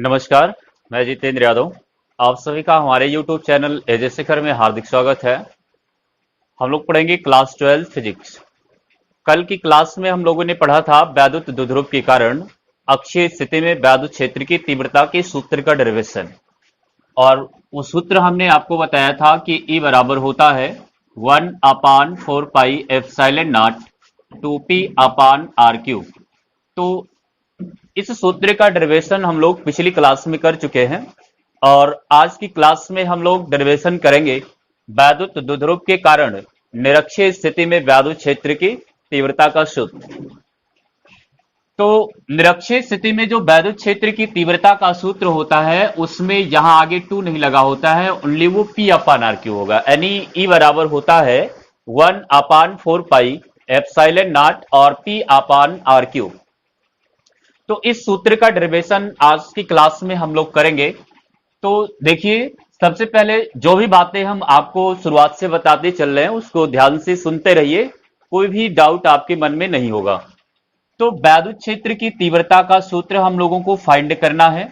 नमस्कार। मैं जितेंद्र यादव। आप सभी का हमारे YouTube चैनल एजे शिखर में हार्दिक स्वागत है। हम लोग पढ़ेंगे क्लास 12 फिजिक्स। कल की क्लास में हम लोगों ने पढ़ा था वैद्युत द्विध्रुव के कारण अक्षीय स्थिति में वैद्युत क्षेत्र की तीव्रता के सूत्र का डेरिवेशन। और वो सूत्र हमने आपको बताया था कि E बराबर होता है 1/4 pi epsilon naught 2p upon r cube. तो इस सूत्र का डेरिवेशन हम लोग पिछली क्लास में कर चुके हैं और आज की क्लास में हम लोग डेरिवेशन करेंगे वैद्युत द्विध्रुव के कारण निरक्षीय स्थिति में वैद्युत क्षेत्र की तीव्रता का सूत्र। तो निरक्षीय स्थिति में जो वैद्युत क्षेत्र की तीव्रता का सूत्र होता है उसमें यहां आगे 2 नहीं लगा होता है, ओनली वो P अपान आर क्यू होगा, यानी E बराबर होता है 1/4 पाई एप्सिलॉन नॉट और P अपान आर क्यू। तो इस सूत्र का डेरिवेशन आज की क्लास में हम लोग करेंगे। तो देखिए, सबसे पहले जो भी बातें हम आपको शुरुआत से बताते चल रहे हैं उसको ध्यान से सुनते रहिए, कोई भी डाउट आपके मन में नहीं होगा। तो वैद्युत क्षेत्र की तीव्रता का सूत्र हम लोगों को फाइंड करना है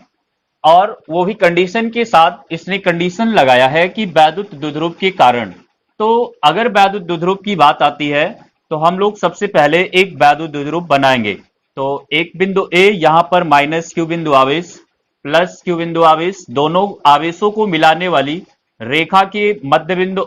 और वो भी कंडीशन के साथ। इसने कंडीशन लगाया है कि वैद्युत द्विध्रुव के कारण। तो अगर वैद्युत द्विध्रुव की बात आती है तो हम लोग सबसे पहले एक वैद्युत द्विध्रुव बनाएंगे। तो एक बिंदु ए, यहां पर माइनस क्यू बिंदु आवेश प्लस क्यू बिंदु आवेश, दोनों आवेशों को मिलाने वाली रेखा के मध्य बिंदु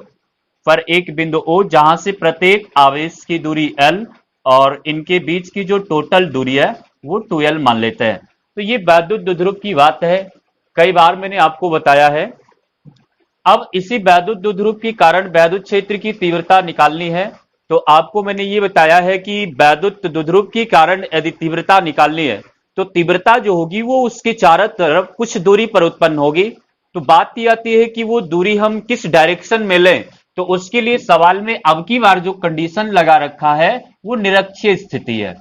पर एक बिंदु ओ, जहां से प्रत्येक आवेश की दूरी L और इनके बीच की जो टोटल दूरी है वो 2L मान लेते हैं। तो ये वैद्युत द्विध्रुव की बात है, कई बार मैंने आपको बताया है। अब इसी वैद्युत द्विध्रुव के कारण वैद्युत क्षेत्र की तीव्रता निकालनी है। तो आपको मैंने ये बताया है कि वैद्युत द्विध्रुव के कारण यदि तीव्रता निकालनी है तो तीव्रता जो होगी वो उसके चारों तरफ कुछ दूरी पर उत्पन्न होगी। तो बात ये आती है कि वो दूरी हम किस डायरेक्शन में लें। तो उसके लिए सवाल में अब की बार जो कंडीशन लगा रखा है वो निरक्षीय स्थिति है।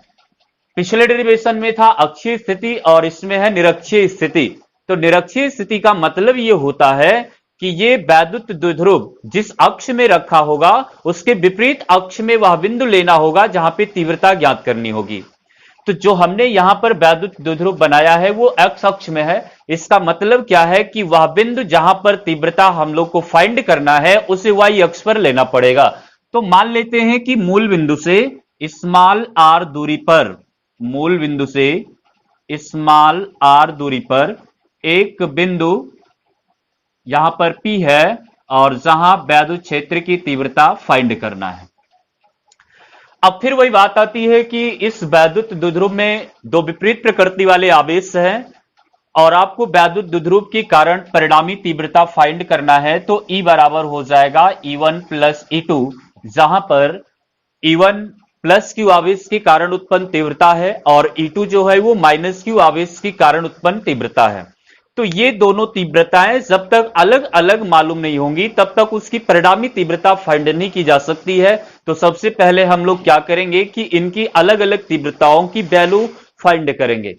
पिछले डेरिवेशन में था अक्षीय स्थिति और इसमें है निरक्षीय स्थिति। तो निरक्षीय स्थिति का मतलब ये होता है कि ये वैद्युत द्विध्रुव जिस अक्ष में रखा होगा उसके विपरीत अक्ष में वह बिंदु लेना होगा जहां पे तीव्रता ज्ञात करनी होगी। तो जो हमने यहां पर वैद्युत द्विध्रुव बनाया है वो एक्स अक्ष में है। इसका मतलब क्या है कि वह बिंदु जहां पर तीव्रता हम लोग को फाइंड करना है उसे वाई अक्ष पर लेना पड़ेगा। तो मान लेते हैं कि मूल बिंदु से स्मॉल आर दूरी पर, मूल बिंदु से स्मॉल आर दूरी पर एक बिंदु यहां पर P है और जहां वैद्युत क्षेत्र की तीव्रता फाइंड करना है। अब फिर वही बात आती है कि इस वैद्युत द्विध्रुव में दो विपरीत प्रकृति वाले आवेश हैं और आपको वैद्युत द्विध्रुव के कारण परिणामी तीव्रता फाइंड करना है। तो E बराबर हो जाएगा E1 प्लस E2, जहां पर E1 प्लस क्यू आवेश के कारण उत्पन्न तीव्रता है और E2 जो है वो माइनस क्यू आवेश के कारण उत्पन्न तीव्रता है। तो ये दोनों तीव्रताएं जब तक अलग अलग मालूम नहीं होंगी तब तक उसकी परिणामी तीव्रता फाइंड नहीं की जा सकती है। तो सबसे पहले हम लोग क्या करेंगे कि इनकी अलग अलग तीव्रताओं की वैल्यू फाइंड करेंगे।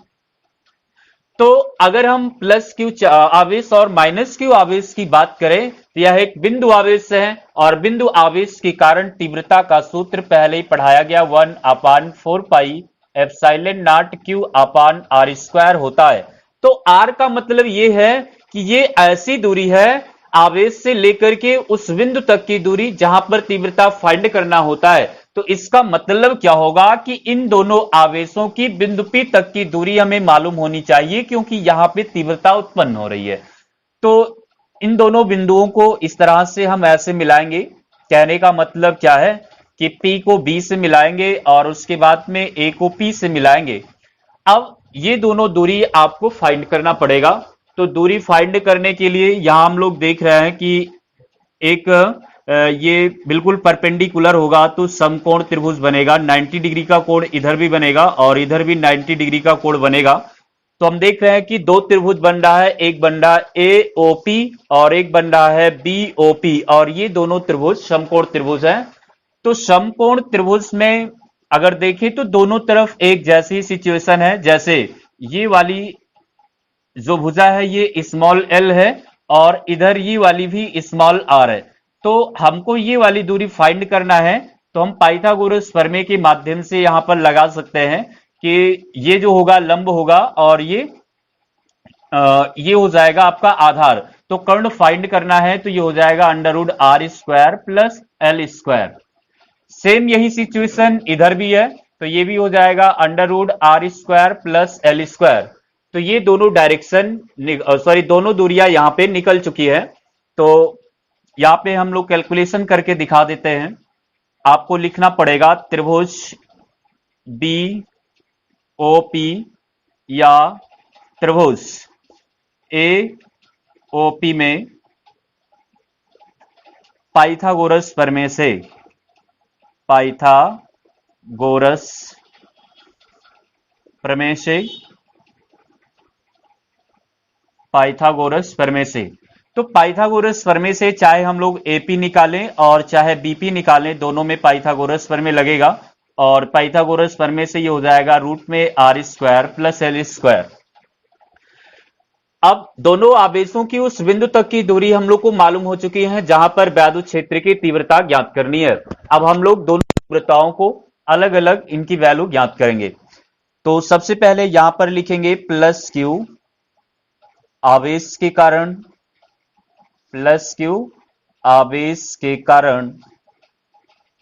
तो अगर हम प्लस क्यू आवेश और माइनस क्यू आवेश की बात करें तो यह एक बिंदु आवेश है और बिंदु आवेश के कारण तीव्रता का सूत्र पहले ही पढ़ाया गया 1/4 pi epsilon naught Q upon r square होता है। तो आर का मतलब यह है कि ये ऐसी दूरी है आवेश से लेकर के उस बिंदु तक की दूरी जहां पर तीव्रता फाइंड करना होता है। तो इसका मतलब क्या होगा कि इन दोनों आवेशों की बिंदु P तक की दूरी हमें मालूम होनी चाहिए क्योंकि यहां पे तीव्रता उत्पन्न हो रही है। तो इन दोनों बिंदुओं को इस तरह से हम ऐसे मिलाएंगे। कहने का मतलब क्या है कि P को B से मिलाएंगे और उसके बाद में A को P से मिलाएंगे। अब ये दोनों दूरी आपको फाइंड करना पड़ेगा। तो दूरी फाइंड करने के लिए यहां हम लोग देख रहे हैं कि एक ये बिल्कुल परपेंडिकुलर होगा तो समकोण त्रिभुज बनेगा। 90 डिग्री का कोण इधर भी बनेगा और इधर भी 90 डिग्री का कोण बनेगा। तो हम देख रहे हैं कि दो त्रिभुज बन रहा है, एक बन रहा है AOP और एक बन रहा है BOP और ये दोनों त्रिभुज समकोण त्रिभुज हैं। तो समकोण त्रिभुज में अगर देखें तो दोनों तरफ एक जैसी सिचुएशन है। जैसे ये वाली जो भुजा है ये स्मॉल l है और इधर ये वाली भी स्मॉल r है। तो हमको ये वाली दूरी फाइंड करना है तो हम पाइथागोरस प्रमेय के माध्यम से यहां पर लगा सकते हैं कि ये जो होगा लंब होगा और ये ये हो जाएगा आपका आधार। तो कर्ण फाइंड करना है तो ये हो जाएगा under root r square plus L square. Same यही सिचुएशन इधर भी है, तो ये भी हो जाएगा under root r square plus L square. तो ये दोनों डायरेक्शन सॉरी दोनों दूरियां यहां पे निकल चुकी है। तो यहां पे हम लोग कैलकुलेशन करके दिखा देते हैं। आपको लिखना पड़ेगा त्रिभुज बी ओ पी या त्रिभुज ए ओ पी में पाइथागोरस प्रमेय से पाइथागोरस प्रमेय से पाइथागोरस प्रमेय से तो पाइथागोरस प्रमेय से चाहे हम लोग एपी निकालें और चाहे बीपी निकालें, दोनों में पाइथागोरस प्रमेय लगेगा। और पाइथागोरस प्रमेय से ये हो जाएगा रूट में are square plus L square. अब दोनों आवेशों की उस बिंदु तक की दूरी हम लोग को मालूम हो चुकी है जहां पर वैद्युत क्षेत्र की तीव्रता ज्ञात करनी है। अब हम लोग दोनों तीव्रताओं को अलग अलग इनकी वैल्यू ज्ञात करेंगे। तो सबसे पहले यहां पर लिखेंगे प्लस क्यू आवेश के कारण, प्लस क्यू आवेश के कारण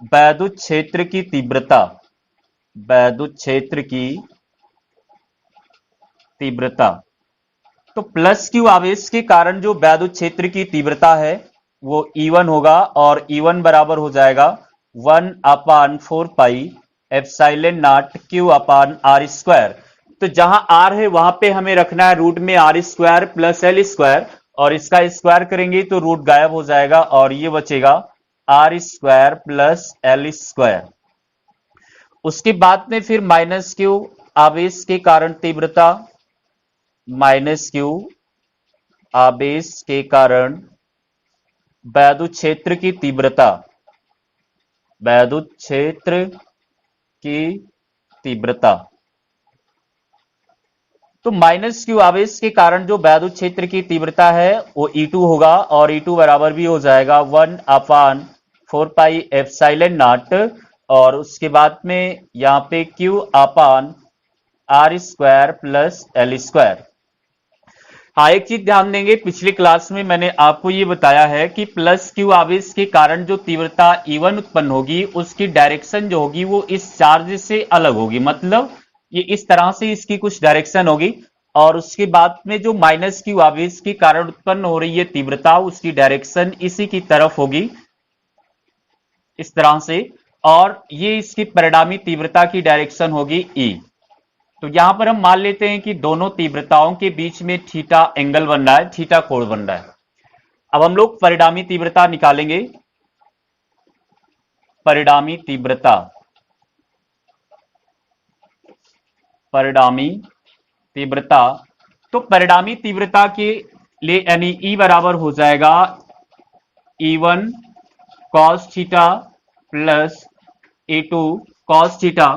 वैद्युत क्षेत्र की तीव्रता, वैद्युत क्षेत्र की तीव्रता। तो प्लस क्यू आवेश के कारण जो वैद्युत क्षेत्र की तीव्रता है वो E1 होगा, और E1 बराबर हो जाएगा 1/4 pi epsilon naught Q upon r square. तो जहां आर है वहां पे हमें रखना है रूट में are square plus L square, और इसका स्क्वायर करेंगे तो रूट गायब हो जाएगा और ये बचेगा r square plus L square. उसके बाद में फिर माइनस क्यू आवेश के कारण तीव्रता, माइनस क्यू आवेश के कारण वैद्युत क्षेत्र की तीव्रता, वैद्युत क्षेत्र की तीव्रता। तो माइनस क्यू आवेश के कारण जो वैद्युत क्षेत्र की तीव्रता है वो E2 होगा, और E2 बराबर भी हो जाएगा 1/4 पाई एप्सिलॉन नॉट, और उसके बाद में यहां पे Q upon r square plus L square. हाँ, एक चीज ध्यान देंगे, पिछली क्लास में मैंने आपको ये बताया है कि प्लस क्यू आवेश के कारण जो तीव्रता E1 उत्पन्न होगी उसकी डायरेक्शन जो होगी वो इस चार्ज से अलग होगी, मतलब ये इस तरह से इसकी कुछ डायरेक्शन होगी। और उसके बाद में जो माइनस क्यू आवेश के कारण उत्पन्न हो रही है तीव्रता, उसकी डायरेक्शन इसी की तरफ होगी, इस तरह से, और ये इसकी परिणामी तीव्रता की डायरेक्शन होगी E। तो यहां पर हम मान लेते हैं कि दोनों तीव्रताओं के बीच में थीटा एंगल बन रहा है, थीटा कोण बन रहा है। अब हम लोग परिणामी तीव्रता निकालेंगे। परिणामी तीव्रता, परिणामी तीव्रता। तो परिणामी तीव्रता के लिए यानी E बराबर हो जाएगा E1 cos theta plus E2 cos theta.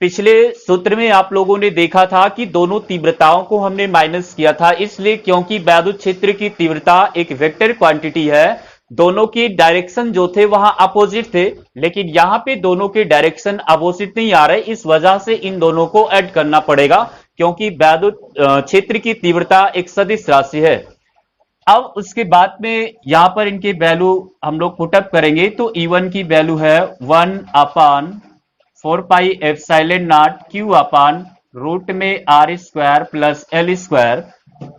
पिछले सूत्र में आप लोगों ने देखा था कि दोनों तीव्रताओं को हमने माइनस किया था, इसलिए क्योंकि वैद्युत क्षेत्र की तीव्रता एक वेक्टर क्वांटिटी है, दोनों के डायरेक्शन जो थे वहां अपोजिट थे, लेकिन यहां पे दोनों के डायरेक्शन अपोजिट नहीं आ रहे, इस वजह से इन दोनों को ऐड करना पड़ेगा, क्योंकि वैद्युत क्षेत्र की तीव्रता एक सदिश राशि है। अब उसके बाद में यहां पर इनके वैल्यू हम लोग पुटअप करेंगे, तो E1 की वैल्यू है 1/4 pi epsilon naught Q upon root में are square plus L square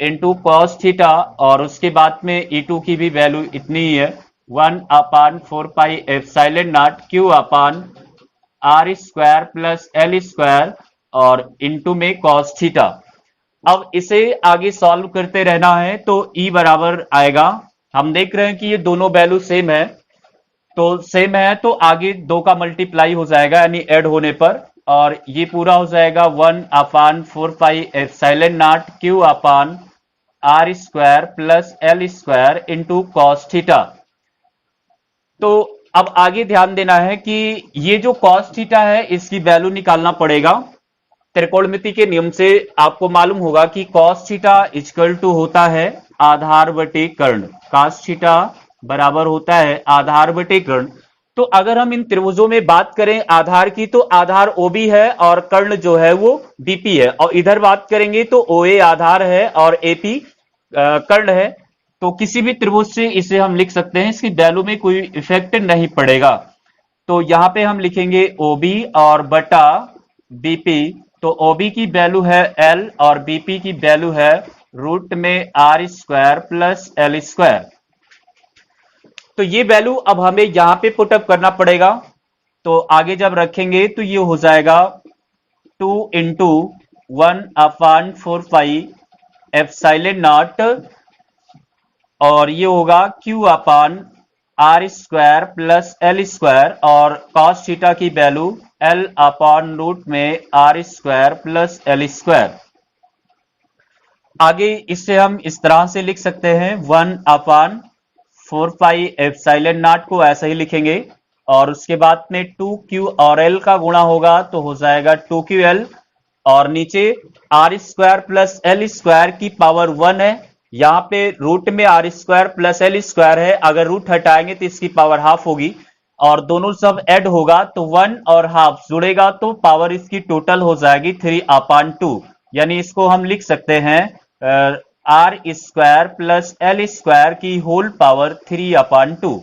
into cos theta, और उसके बाद में E2 की भी वैल्यू इतनी ही है 1/4 pi epsilon naught Q upon r square plus L square और इंटू में कॉस थीटा। अब इसे आगे सॉल्व करते रहना है, तो E बराबर आएगा, हम देख रहे हैं कि ये दोनों वैल्यू सेम है, तो सेम है तो आगे दो का मल्टीप्लाई हो जाएगा यानी ऐड होने पर, और ये पूरा हो जाएगा 1/4 pi epsilon naught Q upon r square plus L square into cos theta. तो अब आगे ध्यान देना है कि ये जो कॉस थीटा है इसकी वैल्यू निकालना पड़ेगा। त्रिकोणमिति के नियम से आपको मालूम होगा कि कॉस थीटा इक्वल टू होता है आधार बटे कर्ण, कॉस थीटा बराबर होता है आधार बटे कर्ण। तो अगर हम इन त्रिभुजों में बात करें आधार की, तो आधार ओबी है और कर्ण जो है वो बीपी है, और इधर बात करेंगे तो ओए आधार है और एपी कर्ण है। तो किसी भी त्रिभुज से इसे हम लिख सकते हैं, इसकी वैल्यू में कोई इफेक्ट नहीं पड़ेगा। तो यहां पे हम लिखेंगे ओबी और बटा बीपी। तो ओबी की वैल्यू है एल और बीपी की वैल्यू है रूट में are square plus L square. तो ये वैल्यू अब हमें यहां पे पुटअप करना पड़ेगा। तो आगे जब रखेंगे तो ये हो जाएगा 2 × 1/4 पाई एप्सिलॉन नॉट, और ये होगा Q/r square plus L square, और cos थीटा की वैल्यू L/रूट में are square plus L square. आगे इससे हम इस तरह से लिख सकते हैं 1/4 पाई एप्सिलॉन नॉट को ऐसे ही लिखेंगे, और उसके बाद में 2Q और L का गुणा होगा तो हो जाएगा 2QL, और नीचे r square plus L square की पावर 1 है। यहां पे रूट में are square plus L square है, अगर रूट हटाएंगे तो इसकी पावर हाफ होगी, और दोनों सब ऐड होगा तो 1 और हाफ जुड़ेगा तो पावर इसकी टोटल हो जाएगी 3/2। यानी इसको हम लिख सकते हैं r square plus L square की होल पावर 3/2।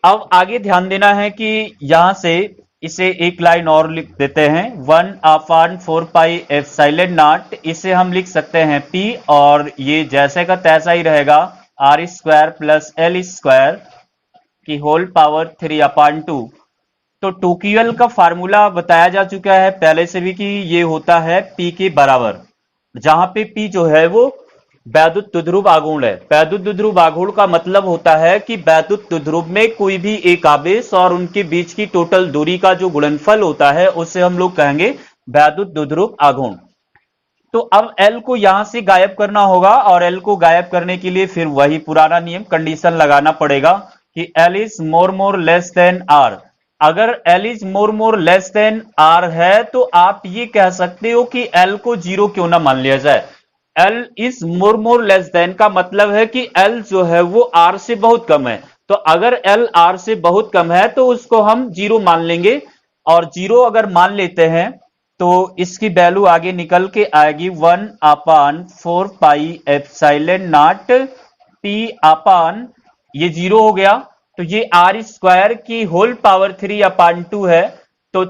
अब आगे ध्यान देना है कि यहां से इसे एक लाइन और लिख देते हैं 1/4 पाई एप्सिलॉन नॉट, इसे हम लिख सकते हैं P, और ये जैसे का तैसा ही रहेगा r square plus L square की होल पावर 3/2। तो 2QL का फार्मूला बताया जा चुका है पहले से भी कि ये होता है P के बराबर, जहां पे P जो है वो वैद्युत द्विध्रुव आघूर्ण है। वैद्युत द्विध्रुव आघूर्ण का मतलब होता है कि वैद्युत द्विध्रुव में कोई भी एक आवेश और उनके बीच की टोटल दूरी का जो गुणनफल होता है उसे हम लोग कहेंगे वैद्युत द्विध्रुव आघूर्ण। तो अब L को यहां से गायब करना होगा, और L को गायब करने के लिए फिर वही पुराना नियम कंडीशन लगाना पड़ेगा कि L is more less than R। अगर L is more less than R है तो आप ये कह सकते हो कि L को जीरो क्यों ना मान लिया जाए। L is more less than का मतलब है कि L जो है वो R से बहुत कम है। तो अगर L R से बहुत कम है तो उसको हम जीरो मान लेंगे, और जीरो अगर मान लेते हैं तो इसकी वैल्यू आगे निकल के आएगी 1/4 पाई एप्सिलॉन नॉट P अपान, ये जीरो हो गया तो ये आर स्क्वायर की होल पावर 3/2 है। तो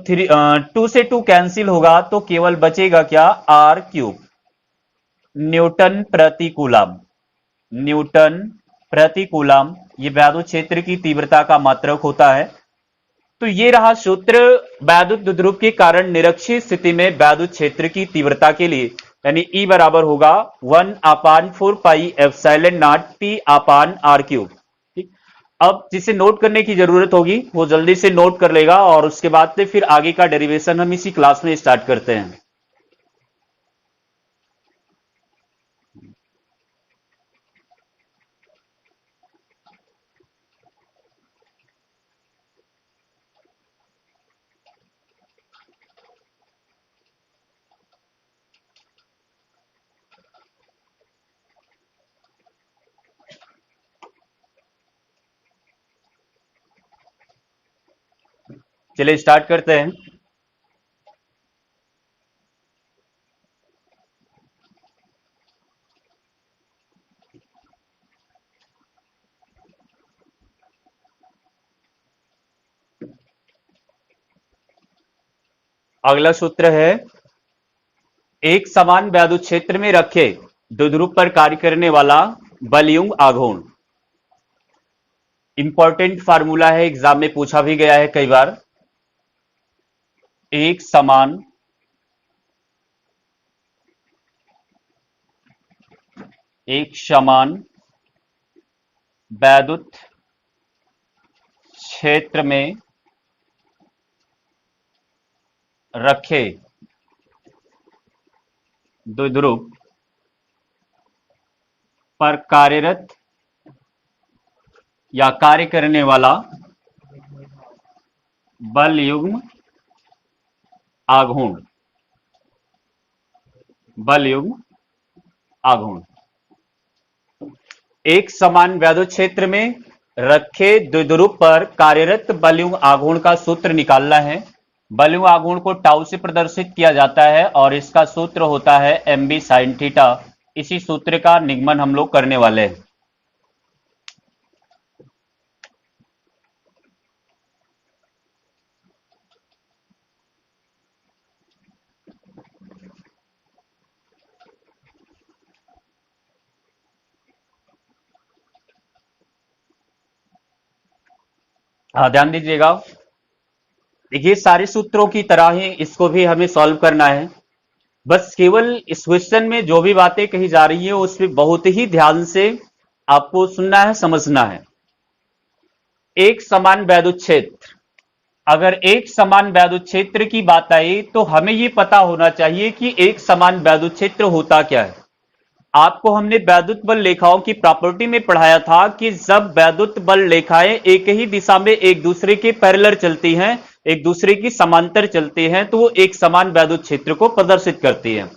2 से 2 कैंसिल होगा तो केवल बचेगा क्या, R³ न्यूटन प्रति कूलम। न्यूटन प्रति कूलम ये वैद्युत क्षेत्र की तीव्रता का मात्रक होता है। तो ये रहा सूत्र वैद्युत द्विध्रुव के कारण निरक्षीय स्थिति में वैद्युत क्षेत्र की तीव्रता के लिए, यानी E बराबर होगा 1/4 पाई एप्सिलॉन नॉट P/R³। ठीक, अब जिसे नोट करने की जरूरत होगी वो जल्दी से नोट कर लेगा, और उसके बाद से फिर आगे का डेरिवेशन हम इसी क्लास में स्टार्ट करते हैं। चलिए स्टार्ट करते हैं। अगला सूत्र है एक समान वैद्युत क्षेत्र में रखे द्विध्रुव पर कार्य करने वाला बलयुक्त आघूर्ण। इंपॉर्टेंट फार्मूला है, एग्जाम में पूछा भी गया है कई बार। एक समान वैद्युत क्षेत्र में रखे द्विध्रुव पर कार्यरत या कार्य करने वाला बलयुग्म आघूर्ण। बलयुग्म आघूर्ण एक समान वैद्युत क्षेत्र में रखे द्विध्रुव पर कार्यरत बलयुक्त आघूर्ण का सूत्र निकालना है। बलयुक्त आघूर्ण को टाउ से प्रदर्शित किया जाता है और इसका सूत्र होता है mb sin थीटा। इसी सूत्र का निगमन हम लोग करने वाले हैं। हाँ, ध्यान दीजिएगा। देखिए, सारे सूत्रों की तरह ही इसको भी हमें सॉल्व करना है। बस केवल इस क्वेश्चन में जो भी बातें कही जा रही है उसमें बहुत ही ध्यान से आपको सुनना है, समझना है। एक समान वैद्युत क्षेत्र, अगर एक समान वैद्युत क्षेत्र की बात आई तो हमें यह पता होना चाहिए कि एक समान वैद्युत क्षेत्र होता क्या है। आपको हमने वैद्युत बल रेखाओं की प्रॉपर्टी में पढ़ाया था कि जब वैद्युत बल रेखाएं एक ही दिशा में एक दूसरे के पैरेलल चलती हैं, एक दूसरे की समांतर चलती हैं, तो वो एक समान वैद्युत क्षेत्र को प्रदर्शित करती हैं।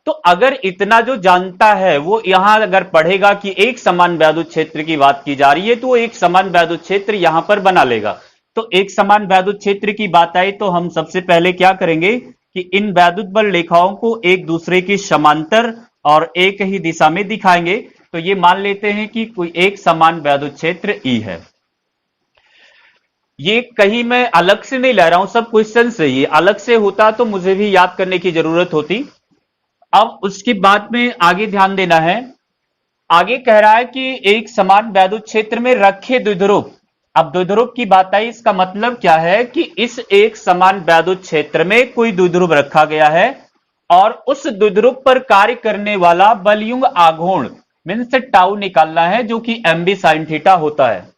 तो अगर इतना जो जानता है वो यहां अगर पढ़ेगा कि एक समान वैद्युत क्षेत्र की बात की जा रही है तो वो एक समान वैद्युत क्षेत्र यहां पर बना लेगा। तो एक समान वैद्युत क्षेत्र की बात आई तो हम सबसे पहले क्या करेंगे कि इन वैद्युत बल रेखाओं को एक दूसरे की समांतर और एक ही दिशा में दिखाएंगे। तो ये मान लेते हैं कि कोई एक समान वैद्युत क्षेत्र ई है। ये कहीं मैं अलग से नहीं ले रहा हूं, सब क्वेश्चन से ही। अलग से होता तो मुझे भी याद करने की जरूरत होती। अब उसके बाद में आगे ध्यान देना है। आगे कह रहा है कि एक समान वैद्युत क्षेत्र में रखे द्विध्रुव। अब द्विध्रुव की बात आई, इसका मतलब क्या है कि इस एक समान वैद्युत क्षेत्र में कोई द्विध्रुव रखा गया है और उस द्विध्रुव पर कार्य करने वाला बलयुक्त आघूर्ण मीन्स टाउ निकालना है, जो कि mb sin थीटा होता है।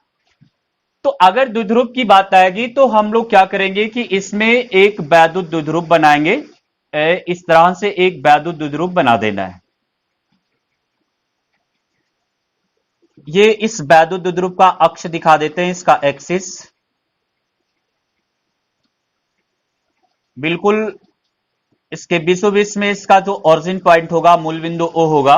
तो अगर द्विध्रुव की बात आएगी तो हम लोग क्या करेंगे कि इसमें एक वैद्युत द्विध्रुव बनाएंगे। इस तरह से एक वैद्युत द्विध्रुव बना देना है। ये इस वैद्युत द्विध्रुव का अक्ष दिखा देते हैं, इसका एक्सिस। बिल्कुल इसके बीचों बीच में इसका जो ओरिजिन पॉइंट होगा, मूल बिंदु ओ होगा।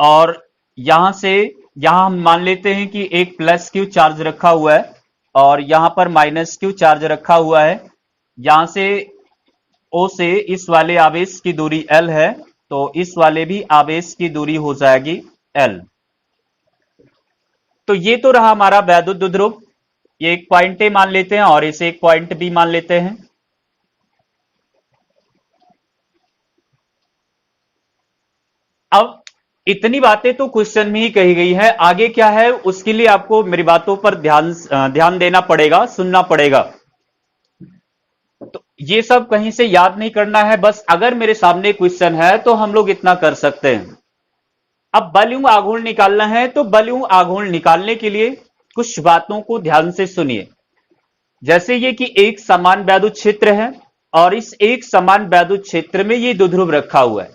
और यहां से यहां हम मान लेते हैं कि एक प्लस क्यू चार्ज रखा हुआ है और यहां पर माइनस क्यू चार्ज रखा हुआ है। यहां से ओ से इस वाले आवेश की दूरी L है, तो इस वाले भी आवेश की दूरी हो जाएगी L। तो ये तो रहा हमारा वैद्युत द्विध्रुव। ये एक पॉइंट ए मान लेते हैं और इसे एक पॉइंट बी मान लेते हैं। अब इतनी बातें तो क्वेश्चन में ही कही गई है, आगे क्या है उसके लिए आपको मेरी बातों पर ध्यान देना पड़ेगा, सुनना पड़ेगा। तो ये सब कहीं से याद नहीं करना है, बस अगर मेरे सामने क्वेश्चन है तो हम लोग इतना कर सकते हैं। अब बलयुक्त आघूर्ण निकालना है, तो बलयुक्त आघूर्ण निकालने के लिए कुछ बातों को ध्यान से सुनिए। जैसे ये कि एक समान वैद्युत क्षेत्र है और इस एक समान वैद्युत क्षेत्र में ये द्विध्रुव रखा हुआ है।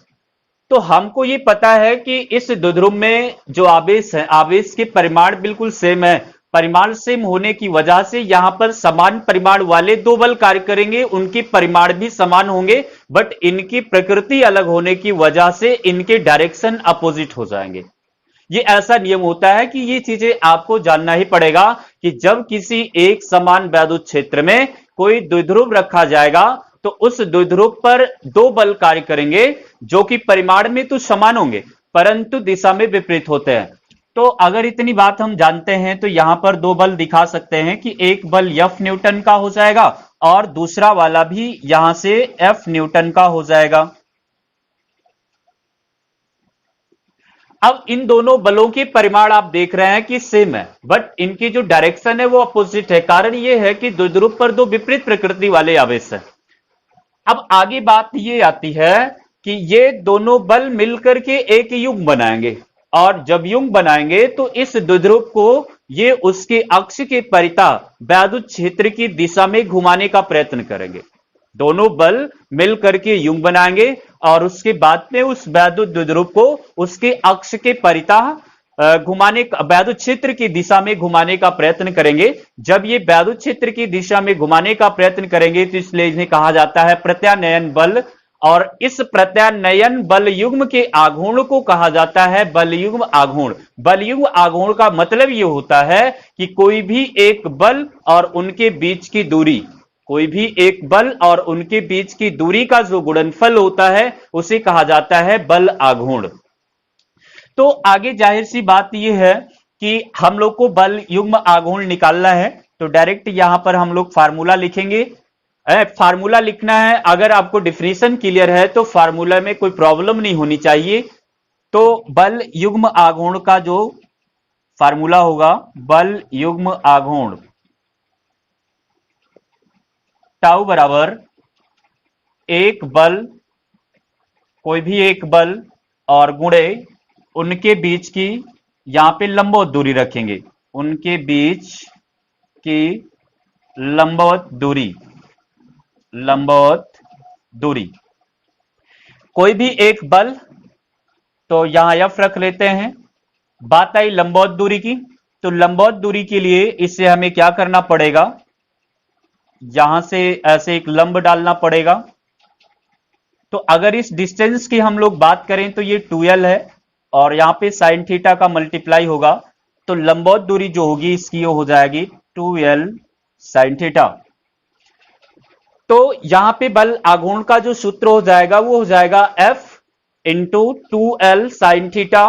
तो हमको ये पता है कि इस द्विध्रुव में जो आवेश है, आवेश के परिमाण बिल्कुल सेम है। परिमाण सेम होने की वजह से यहां पर समान परिमाण वाले दो बल कार्य करेंगे, उनके परिमाण भी समान होंगे, बट इनकी प्रकृति अलग होने की वजह से इनके डायरेक्शन अपोजिट हो जाएंगे। ये ऐसा नियम होता है कि ये चीजें आपको जानना ही पड़ेगा कि जब किसी एक समान वैद्युत क्षेत्र में कोई द्विध्रुव रखा जाएगा तो उस द्विध्रुव पर दो बल कार्य करेंगे जो कि परिमाण में तो समान होंगे परंतु दिशा में विपरीत होते हैं। तो अगर इतनी बात हम जानते हैं तो यहां पर दो बल दिखा सकते हैं कि एक बल F न्यूटन का हो जाएगा और दूसरा वाला भी यहां से F न्यूटन का हो जाएगा। अब इन दोनों बलों के परिमाण आप देख रहे हैं कि सेम है, बट इनकी जो डायरेक्शन है वो अपोजिट है। कारण ये है कि द्विध्रुव पर दो विपरीत प्रकृति वाले आवेश है। अब आगे बात ये आती है कि ये दोनों बल मिलकर के एक युग्म बनाएंगे और जब युग्म बनाएंगे तो इस द्विध्रुव को ये उसके अक्ष के परिता वैद्युत क्षेत्र की दिशा में घुमाने का प्रयत्न करेंगे। दोनों बल मिलकर के युग्म बनाएंगे और उसके बाद में उस वैद्युत द्विध्रुव को उसके अक्ष के परिता घुमाने का, वैद्युत क्षेत्र की दिशा में घुमाने का प्रयत्न करेंगे। जब ये वैद्युत क्षेत्र की दिशा में घुमाने का प्रयत्न करेंगे तो इसलिए इन्हें कहा जाता है प्रत्यानयन बल। और इस प्रत्यानयन बल युग्म के आघूर्ण को कहा जाता है बल युग्म आघूर्ण। बल युग्म आघूर्ण का मतलब यह होता है कि कोई भी एक बल और उनके बीच की दूरी, कोई भी एक बल और उनके बीच की दूरी का जो गुणनफल होता है उसे कहा जाता है बल आघूर्ण। तो आगे जाहिर सी बात यह है कि हम लोग को बल युग्म आघूर्ण निकालना है, तो डायरेक्ट यहां पर हम लोग फार्मूला लिखेंगे। फार्मूला लिखना है, अगर आपको डिफिनीशन क्लियर है तो फार्मूला में कोई प्रॉब्लम नहीं होनी चाहिए। तो बल युग्म आघूर्ण का जो फार्मूला होगा, बल युग्म आघूर्ण टाउ बराबर एक बल, कोई भी एक बल और गुणे उनके बीच की, यहां पे लंबवत दूरी रखेंगे, उनके बीच की लंबवत दूरी, लंबवत दूरी, कोई भी एक बल, तो यहां एफ रख लेते हैं। बात आई लंबवत दूरी की, तो लंबवत दूरी के लिए इससे हमें क्या करना पड़ेगा, यहां से ऐसे एक लंब डालना पड़ेगा। तो अगर इस डिस्टेंस की हम लोग बात करें तो ये 2l है और यहां पे साइन थीटा का मल्टीप्लाई होगा, तो लंबवत दूरी जो होगी इसकी हो जाएगी 2l साइन थीटा। तो यहां पे बल आघूर्ण का जो सूत्र हो जाएगा वो हो जाएगा F into 2l sine theta.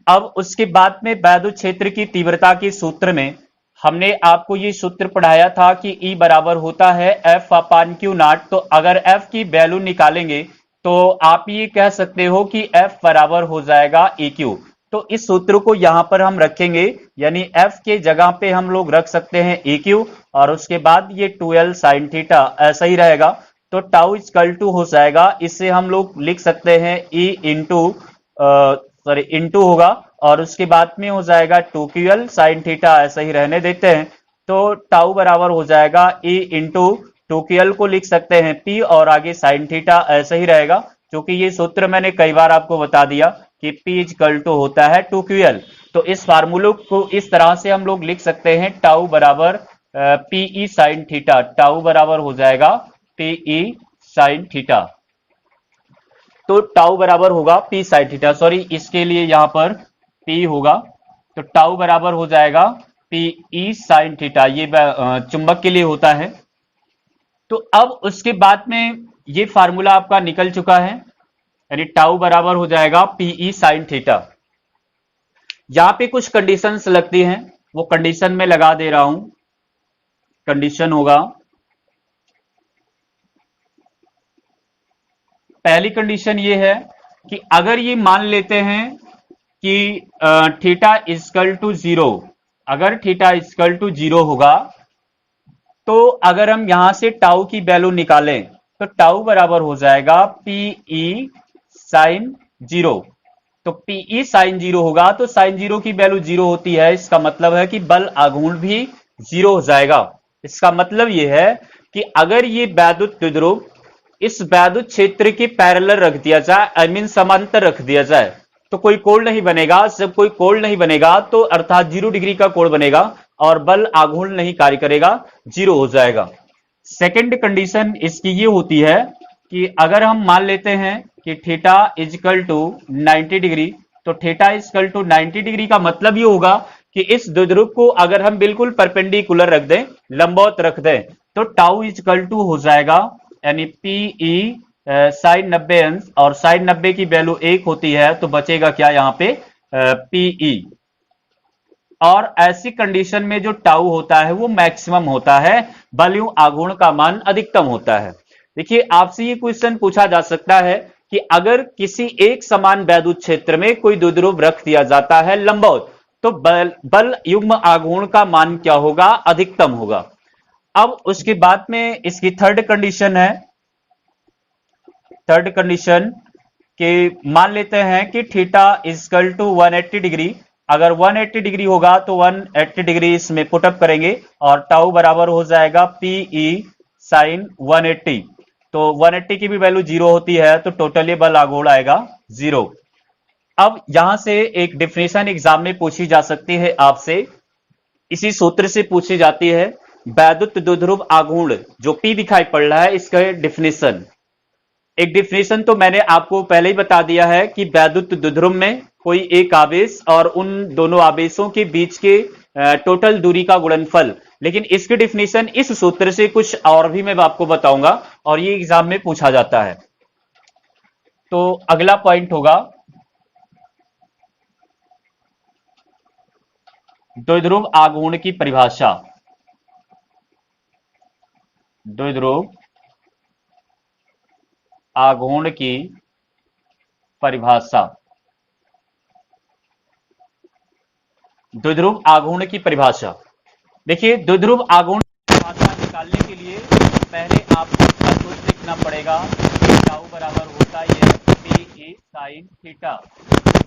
अब उसके बाद में वैद्युत क्षेत्र की तीव्रता के सूत्र में हमने आपको ये सूत्र पढ़ाया था कि E बराबर होता है F अपान क्यू नॉट। तो अगर F की वैल्यू निकालेंगे तो आप ये कह सकते हो कि F बराबर हो जाएगा EQ। तो इस सूत्र को यहां पर हम रखेंगे, यानी F के जगह पे हम लोग रख सकते हैं EQ और उसके बाद ये 2l साइन थीटा ऐसा ही रहेगा। तो टाउ इक्वल टू हो जाएगा, इससे हम लोग लिख सकते हैं E इंटू होगा और उसके बाद में हो जाएगा 2QL साइन थीटा, ऐसा ही रहने देते हैं। तो टाउ बराबर हो जाएगा E इंटू 2QL को लिख सकते हैं P और आगे साइन थीटा ऐसा ही रहेगा, क्योंकि ये सूत्र मैंने कई बार आपको बता दिया कि P इक्वल टू होता है 2QL। तो इस फार्मूले को इस तरह से हम लोग लिख सकते हैं, टाउ बराबर PE साइन थीटा, टाउ बराबर हो जाएगा PE साइन थीटा। तो टाउ बराबर होगा P साइन थीटा, सॉरी इसके लिए यहां पर P होगा, तो टाउ बराबर हो जाएगा PE साइन थीटा, ये चुंबक के लिए होता है। तो अब उसके बाद में ये फार्मूला आपका निकल चुका है, यानी टाउ बराबर हो जाएगा PE साइन थीटा। यहां पे कुछ कंडीशंस लगती हैं, वो कंडीशन में लगा दे रहा हूं। कंडीशन होगा, पहली कंडीशन ये है कि अगर ये मान लेते हैं कि थीटा इक्वल टू 0, अगर थीटा इक्वल टू 0 होगा, तो अगर हम यहां से टाउ की वैल्यू निकालें तो टाउ बराबर हो जाएगा PE साइन 0। तो PE साइन 0 होगा, तो साइन 0 की वैल्यू 0 होती है, इसका मतलब है कि बल आघूर्ण भी 0 हो जाएगा। इसका मतलब यह है कि अगर ये वैद्युत द्विध्रुव इस वैद्युत क्षेत्र के पैरेलल रख दिया जाए, आई मीन समांतर रख दिया जाए, तो कोई कोण नहीं बनेगा। जब कोई कोण नहीं बनेगा तो अर्थात 0 डिग्री का कोण बनेगा और बल आघूर्ण नहीं कार्य करेगा, 0 हो जाएगा। सेकंड कंडीशन इसकी ये होती है कि अगर हम मान लेते हैं कि थीटा इक्वल टू 90 डिग्री, तो थीटा इक्वल टू 90 डिग्री का मतलब ये होगा कि इस द्विध्रुव को अगर हम बिल्कुल परपेंडिकुलर रख दें, लंबवत रख दें, तो टाउ इक्वल टू हो जाएगा, यानी PE साइन 90 अंश, और साइन 90 की वैल्यू 1 होती है, तो बचेगा क्या यहां पे PE। और ऐसी कंडीशन में जो टाउ होता है वो मैक्सिमम होता है, बलयुं आघूर्ण का मान अधिकतम होता है। देखिए आपसे ये क्वेश्चन पूछा जा सकता है कि अगर किसी एक समान वैद्युत क्षेत्र में कोई द्विध्रुव रख दिया जाता है लंबवत, तो बल युग्म आघूर्ण का मान क्या होगा, अधिकतम होगा। अब उसके बाद में इसकी थर्ड कंडीशन है, थर्ड कंडीशन के मान लेते हैं कि थीटा इक्वल टू 180 डिग्री। अगर 180 डिग्री होगा तो 180 डिग्री इसमें पुटअप करेंगे और टाउ बराबर हो जाएगा PE साइन 180। तो 180 की भी वैल्यू 0 होती है, तो टोटली बल आघूर्ण आएगा 0। अब यहां से एक डेफिनेशन एग्जाम में पूछी जा सकती है आपसे, इसी सूत्र से पूछी जाती है, वैद्युत द्विध्रुव आघूर्ण जो P दिखाई पड़ रहा है, इसका डेफिनेशन एक डिफिनेशन तो मैंने आपको पहले ही बता दिया है कि वैद्युत द्विध्रुव में कोई एक आवेश और उन दोनों आवेशों के बीच के टोटल दूरी का गुणनफल। लेकिन इसकी डिफिनेशन इस सूत्र से कुछ और भी मैं आपको बताऊंगा और ये एग्जाम में पूछा जाता है। तो अगला पॉइंट होगा द्विध्रुव आघूर्ण की परिभाषा। द्विध्रुव आघूर्ण की परिभाषा। द्विध्रुव आघूर्ण की परिभाषा देखिए, द्विध्रुव आघूर्ण की परिभाषा निकालने के लिए पहले आपको इसका सूत्र लिखना पड़ेगा। टाउ बराबर होता है P E sine theta.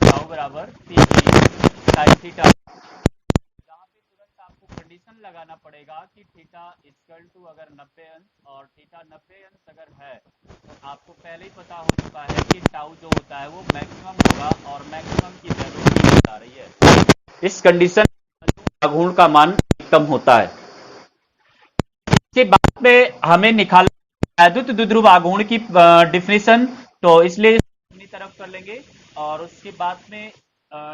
Tau बराबर पी ई साइन थीटा। यहाँ पे तुरंत आपको कंडीशन लगाना पड़ेगा कि थीटा इक्वल टू अगर 90 अंश और थीटा 90 अंश अगर है तो आपको पहले ही पता हो चुका है कि टाउ जो होता है वो मैक्सिमम होगा और मैक्सिमम की वैल्यू बता रही है। इस कंडीशन आघूर्ण का मान अधिकतम होता है। इसके बाद में हमें निकालना वैद्युत द्विध्रुव आघूर्ण की डिफिनेशन, तो इसलिए अपनी तरफ कर लेंगे और उसके बाद में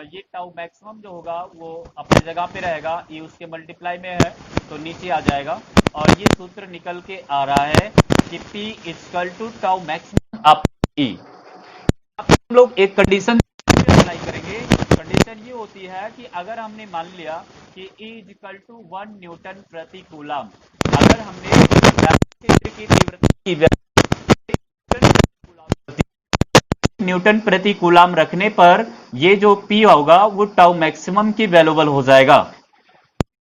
ये टाउ मैक्सिमम जो होगा वो अपनी जगह पे रहेगा, ये उसके मल्टीप्लाई में है तो नीचे आ जाएगा और ये सूत्र निकल के आ रहा है कि P equal to tau maximum up E। अब हम लोग एक कंडीशन अप्लाई करेंगे। कंडीशन ये होती है कि अगर हमने मान लिया कि E इक्वल टू 1 न्यूटन प्रति कूलम, अगर हमने क्षेत्र की तीव्रता की न्यूटन प्रति कूलम रखने पर ये जो P होगा वो टाउ मैक्सिमम की वैल्यूबल हो जाएगा।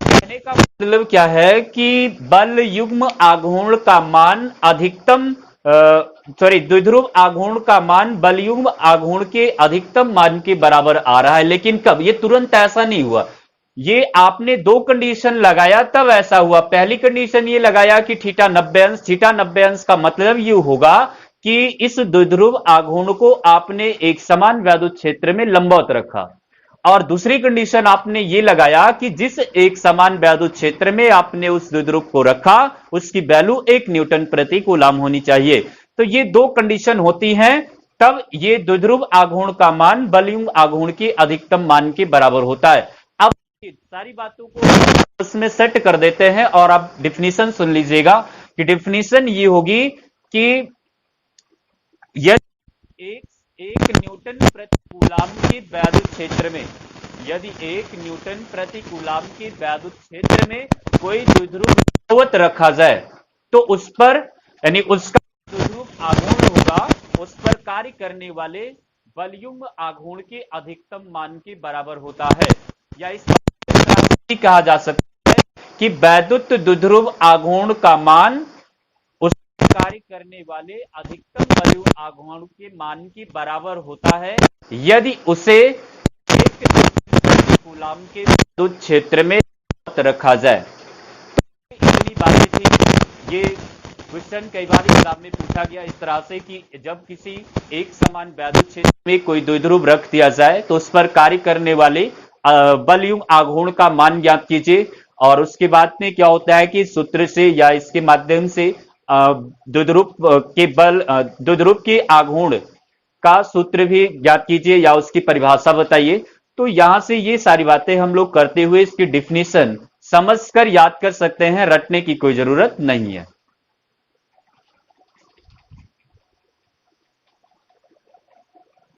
कहने का मतलब क्या है कि बल युग्म आघूर्ण का मान अधिकतम द्विध्रुव आघूर्ण का मान बल युग्म आघूर्ण के अधिकतम मान के बराबर आ रहा है। लेकिन कब? ये तुरंत ऐसा नहीं हुआ, ये आपने दो कंडीशन लगाया तब ऐसा हुआ। पहली कंडीशन ये लगाया कि थीटा 90 अंश। थीटा 90 अंश का मतलब ये होगा कि इस द्विध्रुव आघूर्ण को आपने एक समान वैद्युत क्षेत्र में लंबवत रखा। और दूसरी कंडीशन आपने ये लगाया कि जिस एक समान वैद्युत क्षेत्र में आपने उस द्विध्रुव को रखा उसकी वैल्यू 1 न्यूटन प्रति कूलम होनी चाहिए। तो ये दो कंडीशन होती हैं, तब ये द्विध्रुव आघूर्ण का मान बलयुग्म आघूर्ण के अधिकतम मान के बराबर होता है। अब सारी बातों को उसमें सेट कर देते हैं और आप डिफिनीशन सुन लीजिएगा कि डिफिनीशन ये होगी कि यदि एक न्यूटन प्रति कूलम के वैद्युत क्षेत्र में, यदि 1 न्यूटन प्रति कूलम के वैद्युत क्षेत्र में कोई द्विध्रुव रखा जाए तो उस पर यानी उसका द्विध्रुव आघूर्ण होगा उस पर कार्य करने वाले बलयुग्म आघूर्ण के अधिकतम मान के बराबर होता है। या इस बात कहा जा सकता है कि वैद्युत द्विध्रुव आघूर्ण का मान कार्य करने वाले अधिकतम बलयुग्म आघूर्ण के मान के बराबर होता है यदि उसे 1 कूलम के विद्युत क्षेत्र में रखा जाए। तो इतनी बातें थी। ये क्वेश्चन कई बार एग्जाम में पूछा गया इस तरह से कि जब किसी एक समान वैद्युत क्षेत्र में कोई द्विध्रुव रख दिया जाए तो उस पर कार्य करने वाले बलयुग्म आघूर्ण का मान ज्ञात कीजिए। और उसके बाद में क्या होता है कि सूत्र से या इसके माध्यम से द्विध्रुव के आघूर्ण का सूत्र भी ज्ञात कीजिए या उसकी परिभाषा बताइए। तो यहां से ये सारी बातें हम लोग करते हुए इसकी डिफिनीशन समझकर याद कर सकते हैं, रटने की कोई जरूरत नहीं है।